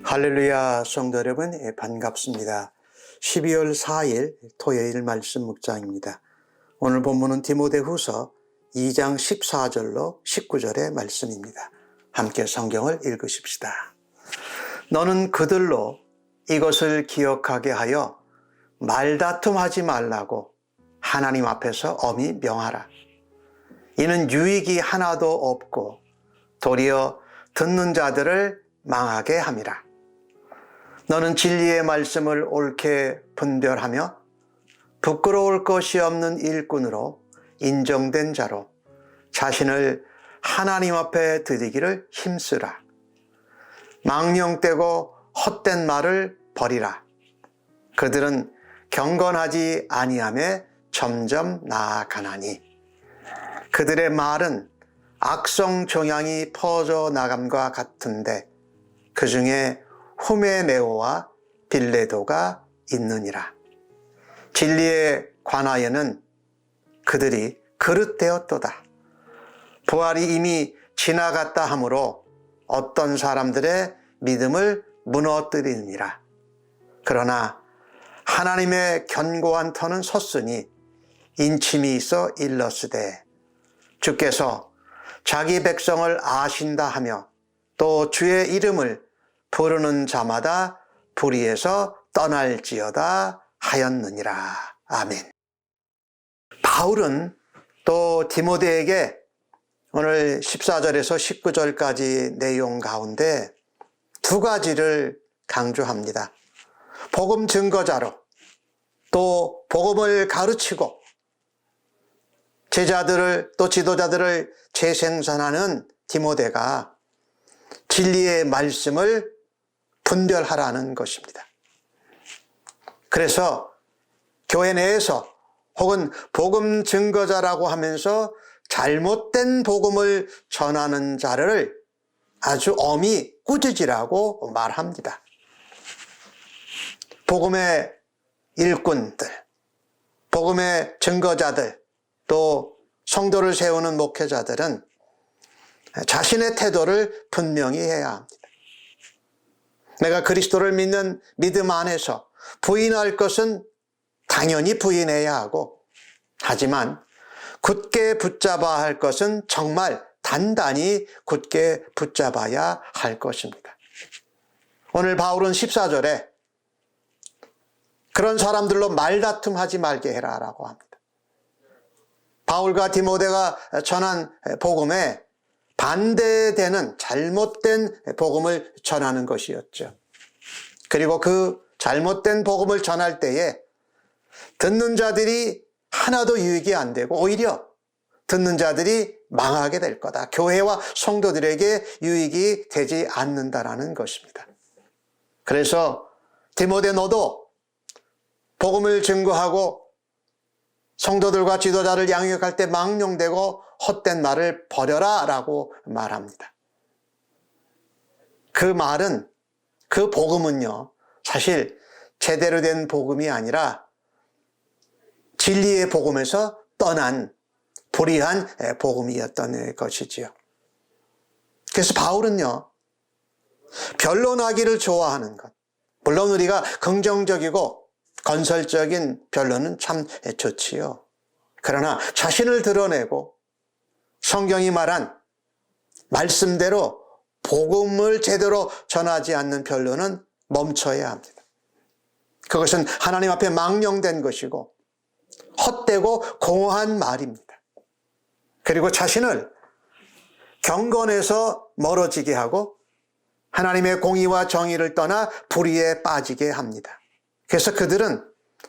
할렐루야, 성도 여러분, 반갑습니다. 12월 4일 토요일 말씀 묵상입니다. 오늘 본문은 디모데후서 2장 14절로 19절의 말씀입니다. 함께 성경을 읽으십시다. 너는 그들로 이것을 기억하게 하여 말다툼하지 말라고 하나님 앞에서 엄히 명하라. 이는 유익이 하나도 없고 도리어 듣는 자들을 망하게 함이라. 너는 진리의 말씀을 옳게 분별하며 부끄러울 것이 없는 일꾼으로 인정된 자로 자신을 하나님 앞에 드리기를 힘쓰라. 망령되고 헛된 말을 버리라. 그들은 경건하지 아니함에 점점 나아가나니 그들의 말은 악성 종양이 퍼져 나감과 같은데 그 중에 후메네오와 빌레도가 있느니라. 진리에 관하여는 그들이 그릇되었도다. 부활이 이미 지나갔다 하므로 어떤 사람들의 믿음을 무너뜨리느니라. 그러나 하나님의 견고한 터는 섰으니 인침이 있어 일렀으되 주께서 자기 백성을 아신다 하며 또 주의 이름을 부르는 자마다 불의에서 떠날지어다 하였느니라. 아멘. 바울은 또 디모데에게 오늘 14절에서 19절까지 내용 가운데 두 가지를 강조합니다. 복음 증거자로 또 복음을 가르치고 제자들을 또 지도자들을 재생산하는 디모데가 진리의 말씀을 분별하라는 것입니다. 그래서 교회 내에서 혹은 복음 증거자라고 하면서 잘못된 복음을 전하는 자를 아주 엄히 꾸짖으라고 말합니다. 복음의 일꾼들, 복음의 증거자들, 또 성도를 세우는 목회자들은 자신의 태도를 분명히 해야 합니다. 내가 그리스도를 믿는 믿음 안에서 부인할 것은 당연히 부인해야 하고, 하지만 굳게 붙잡아야 할 것은 정말 단단히 굳게 붙잡아야 할 것입니다. 오늘 바울은 14절에 그런 사람들로 말다툼하지 말게 해라 라고 합니다. 바울과 디모데가 전한 복음에 반대되는 잘못된 복음을 전하는 것이었죠. 그리고 그 잘못된 복음을 전할 때에 듣는 자들이 하나도 유익이 안 되고 오히려 듣는 자들이 망하게 될 거다. 교회와 성도들에게 유익이 되지 않는다라는 것입니다. 그래서 디모데 너도 복음을 증거하고 성도들과 지도자를 양육할 때 망령되고 헛된 말을 버려라 라고 말합니다. 그 말은, 그 복음은요, 사실 제대로 된 복음이 아니라 진리의 복음에서 떠난 불의한 복음이었던 것이지요. 그래서 바울은요, 변론하기를 좋아하는 것, 물론 우리가 긍정적이고 건설적인 변론은 참 좋지요. 그러나 자신을 드러내고 성경이 말한 말씀대로 복음을 제대로 전하지 않는 변론은 멈춰야 합니다. 그것은 하나님 앞에 망령된 것이고 헛되고 공허한 말입니다. 그리고 자신을 경건에서 멀어지게 하고 하나님의 공의와 정의를 떠나 불의에 빠지게 합니다. 그래서 그들은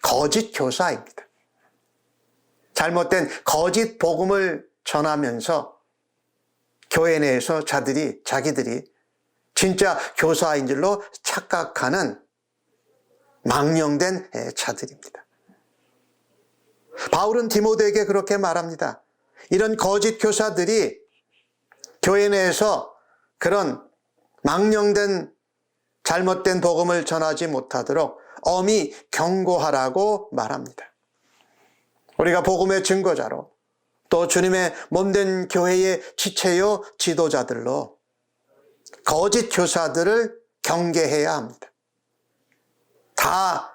거짓 교사입니다. 잘못된 거짓 복음을 전하면서 교회 내에서 자기들이 진짜 교사인 줄로 착각하는 망령된 자들입니다. 바울은 디모데에게 그렇게 말합니다. 이런 거짓 교사들이 교회 내에서 그런 망령된 잘못된 복음을 전하지 못하도록 엄히 경고하라고 말합니다. 우리가 복음의 증거자로 또 주님의 몸된 교회의 지체요 지도자들로 거짓 교사들을 경계해야 합니다. 다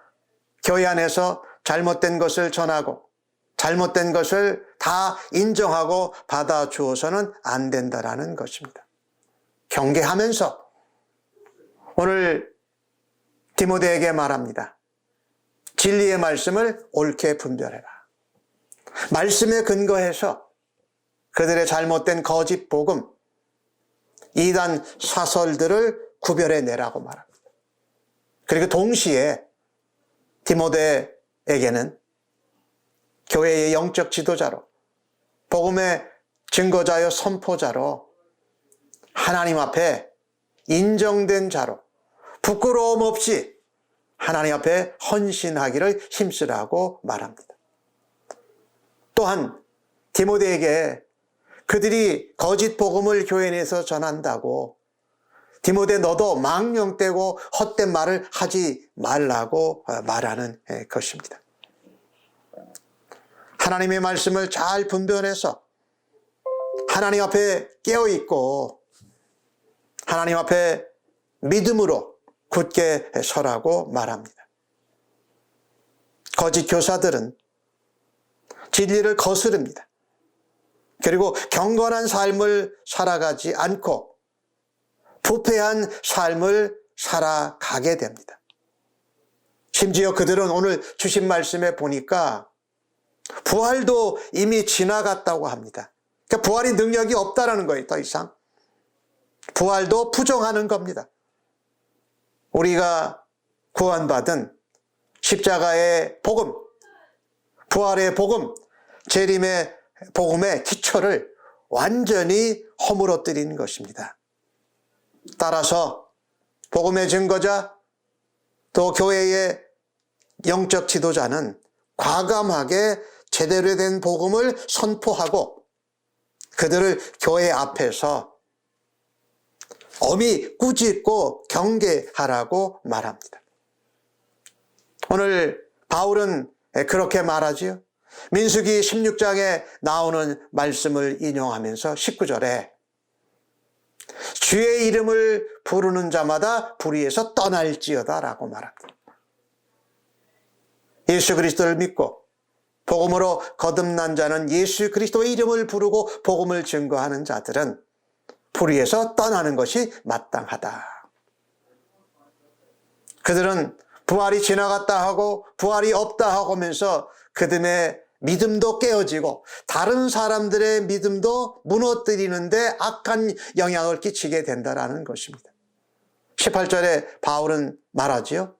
교회 안에서 잘못된 것을 전하고 잘못된 것을 다 인정하고 받아주어서는 안 된다라는 것입니다. 경계하면서 오늘 디모데에게 말합니다. 진리의 말씀을 옳게 분별해라. 말씀에 근거해서 그들의 잘못된 거짓 복음, 이단 사설들을 구별해내라고 말합니다. 그리고 동시에 디모데에게는 교회의 영적 지도자로 복음의 증거자여 선포자로 하나님 앞에 인정된 자로 부끄러움 없이 하나님 앞에 헌신하기를 힘쓰라고 말합니다. 또한 디모데에게 그들이 거짓 복음을 교회 내에서 전한다고 디모데 너도 망령되고 헛된 말을 하지 말라고 말하는 것입니다. 하나님의 말씀을 잘 분별해서 하나님 앞에 깨어있고 하나님 앞에 믿음으로 굳게 서라고 말합니다. 거짓 교사들은 진리를 거스릅니다. 그리고 경건한 삶을 살아가지 않고 부패한 삶을 살아가게 됩니다. 심지어 그들은 오늘 주신 말씀에 보니까 부활도 이미 지나갔다고 합니다. 그러니까 부활이 능력이 없다라는 거예요. 더 이상 부활도 부정하는 겁니다. 우리가 구원받은 십자가의 복음, 부활의 복음, 재림의 복음의 기초를 완전히 허물어뜨린 것입니다. 따라서 복음의 증거자 또 교회의 영적 지도자는 과감하게 제대로 된 복음을 선포하고 그들을 교회 앞에서 엄히 꾸짖고 경계하라고 말합니다. 오늘 바울은 그렇게 말하지요. 민수기 16장에 나오는 말씀을 인용하면서 19절에 주의 이름을 부르는 자마다 불의에서 떠날지어다 라고 말합니다. 예수 그리스도를 믿고 복음으로 거듭난 자는 예수 그리스도의 이름을 부르고 복음을 증거하는 자들은 불의에서 떠나는 것이 마땅하다. 그들은 부활이 지나갔다 하고 부활이 없다 하면서 그들의 믿음도 깨어지고 다른 사람들의 믿음도 무너뜨리는데 악한 영향을 끼치게 된다는 것입니다. 18절에 바울은 말하지요.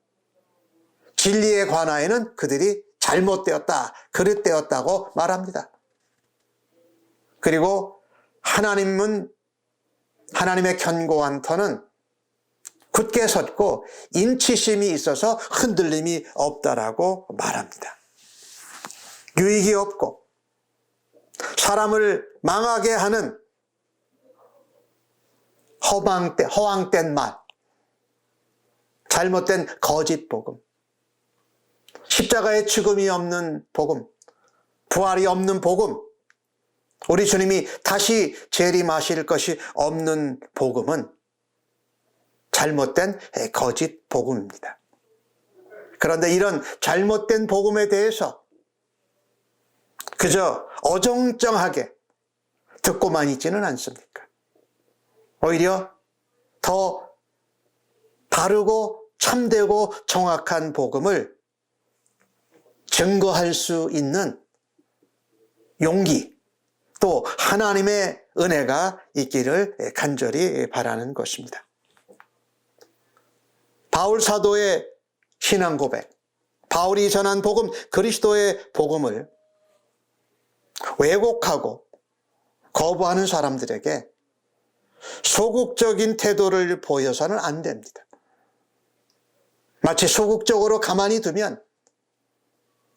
진리에 관하여는 그들이 잘못되었다, 그릇되었다고 말합니다. 그리고 하나님의 견고한 터는 굳게 섰고 인치심이 있어서 흔들림이 없다라고 말합니다. 유익이 없고 사람을 망하게 하는 허황된 말, 잘못된 거짓 복음, 십자가의 죽음이 없는 복음, 부활이 없는 복음, 우리 주님이 다시 재림하실 것이 없는 복음은 잘못된 거짓 복음입니다. 그런데 이런 잘못된 복음에 대해서 그저 어정쩡하게 듣고만 있지는 않습니까? 오히려 더 바르고 참되고 정확한 복음을 증거할 수 있는 용기, 또 하나님의 은혜가 있기를 간절히 바라는 것입니다. 바울 사도의 신앙 고백, 바울이 전한 복음, 그리스도의 복음을 왜곡하고 거부하는 사람들에게 소극적인 태도를 보여서는 안 됩니다. 마치 소극적으로 가만히 두면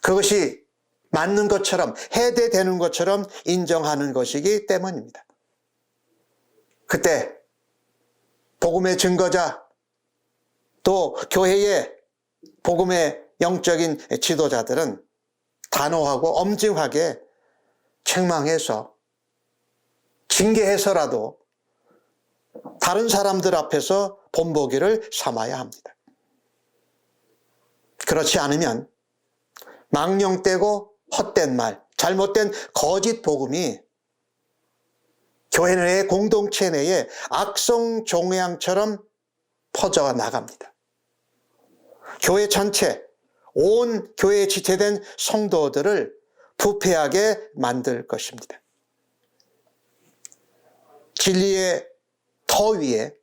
그것이 맞는 것처럼, 해대되는 것처럼 인정하는 것이기 때문입니다. 그때 복음의 증거자, 또 교회의 복음의 영적인 지도자들은 단호하고 엄중하게 책망해서 징계해서라도 다른 사람들 앞에서 본보기를 삼아야 합니다. 그렇지 않으면 망령되고 헛된 말, 잘못된 거짓 복음이 교회 내 공동체 내에 악성 종양처럼 퍼져 나갑니다. 교회 전체, 온 교회에 지체된 성도들을 부패하게 만들 것입니다. 진리의 터 위에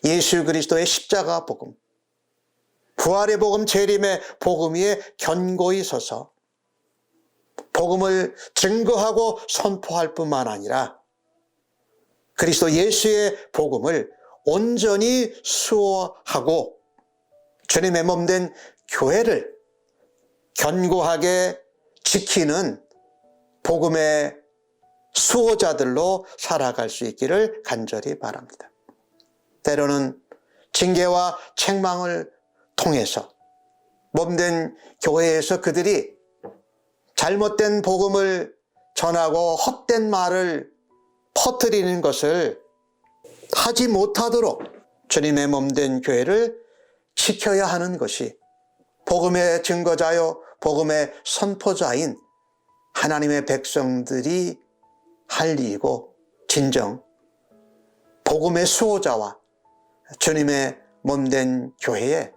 예수 그리스도의 십자가 복음, 부활의 복음, 재림의 복음 위에 견고히 서서 복음을 증거하고 선포할 뿐만 아니라 그리스도 예수의 복음을 온전히 수호하고 주님의 몸된 교회를 견고하게 지키는 복음의 수호자들로 살아갈 수 있기를 간절히 바랍니다. 때로는 징계와 책망을 통해서 몸된 교회에서 그들이 잘못된 복음을 전하고 헛된 말을 퍼뜨리는 것을 하지 못하도록 주님의 몸된 교회를 지켜야 하는 것이 복음의 증거자요 복음의 선포자인 하나님의 백성들이 할 일이고 진정 복음의 수호자와 주님의 몸된 교회의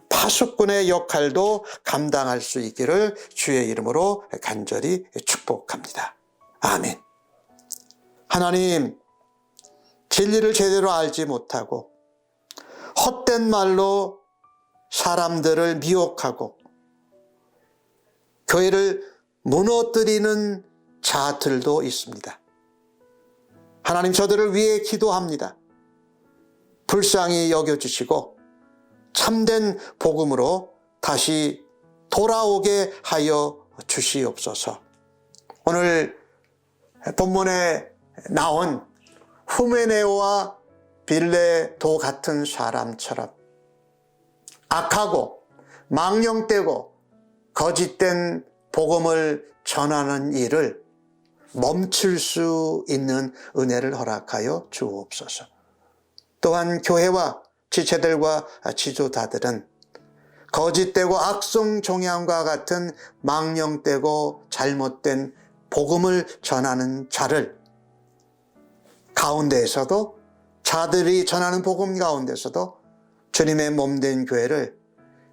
파수꾼의 역할도 감당할 수 있기를 주의 이름으로 간절히 축복합니다. 아멘. 하나님, 진리를 제대로 알지 못하고 헛된 말로 사람들을 미혹하고 교회를 무너뜨리는 자들도 있습니다. 하나님, 저들을 위해 기도합니다. 불쌍히 여겨주시고 참된 복음으로 다시 돌아오게 하여 주시옵소서. 오늘 본문에 나온 후메네오와 빌레도 같은 사람처럼 악하고 망령되고 거짓된 복음을 전하는 일을 멈출 수 있는 은혜를 허락하여 주옵소서. 또한 교회와 지체들과 지도자들은 거짓되고 악성 종양과 같은 망령되고 잘못된 복음을 전하는 자를 가운데에서도 자들이 전하는 복음 가운데서도 주님의 몸된 교회를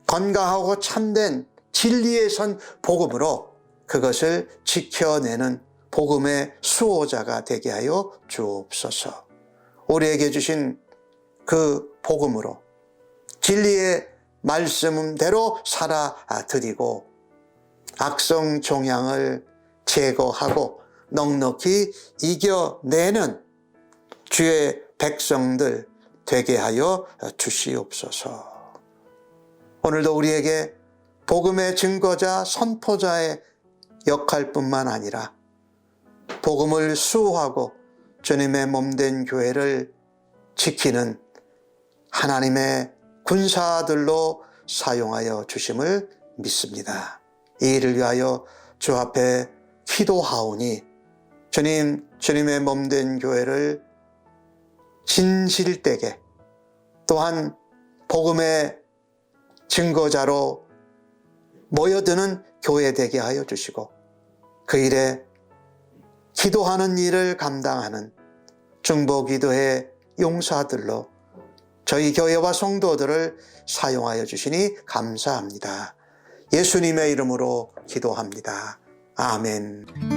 건강하고 참된 진리에 선 복음으로 그것을 지켜내는 복음의 수호자가 되게 하여 주옵소서. 우리에게 주신 그 복음으로 진리의 말씀대로 살아드리고 악성 종양을 제거하고 넉넉히 이겨내는 주의 백성들 되게 하여 주시옵소서. 오늘도 우리에게 복음의 증거자, 선포자의 역할뿐만 아니라 복음을 수호하고 주님의 몸된 교회를 지키는 하나님의 군사들로 사용하여 주심을 믿습니다. 이 일을 위하여 주 앞에 기도하오니 주님의 몸된 교회를 진실되게 또한 복음의 증거자로 모여드는 교회 되게 하여 주시고 그 일에 기도하는 일을 감당하는 중보기도의 용사들로 저희 교회와 성도들을 사용하여 주시니 감사합니다. 예수님의 이름으로 기도합니다. 아멘.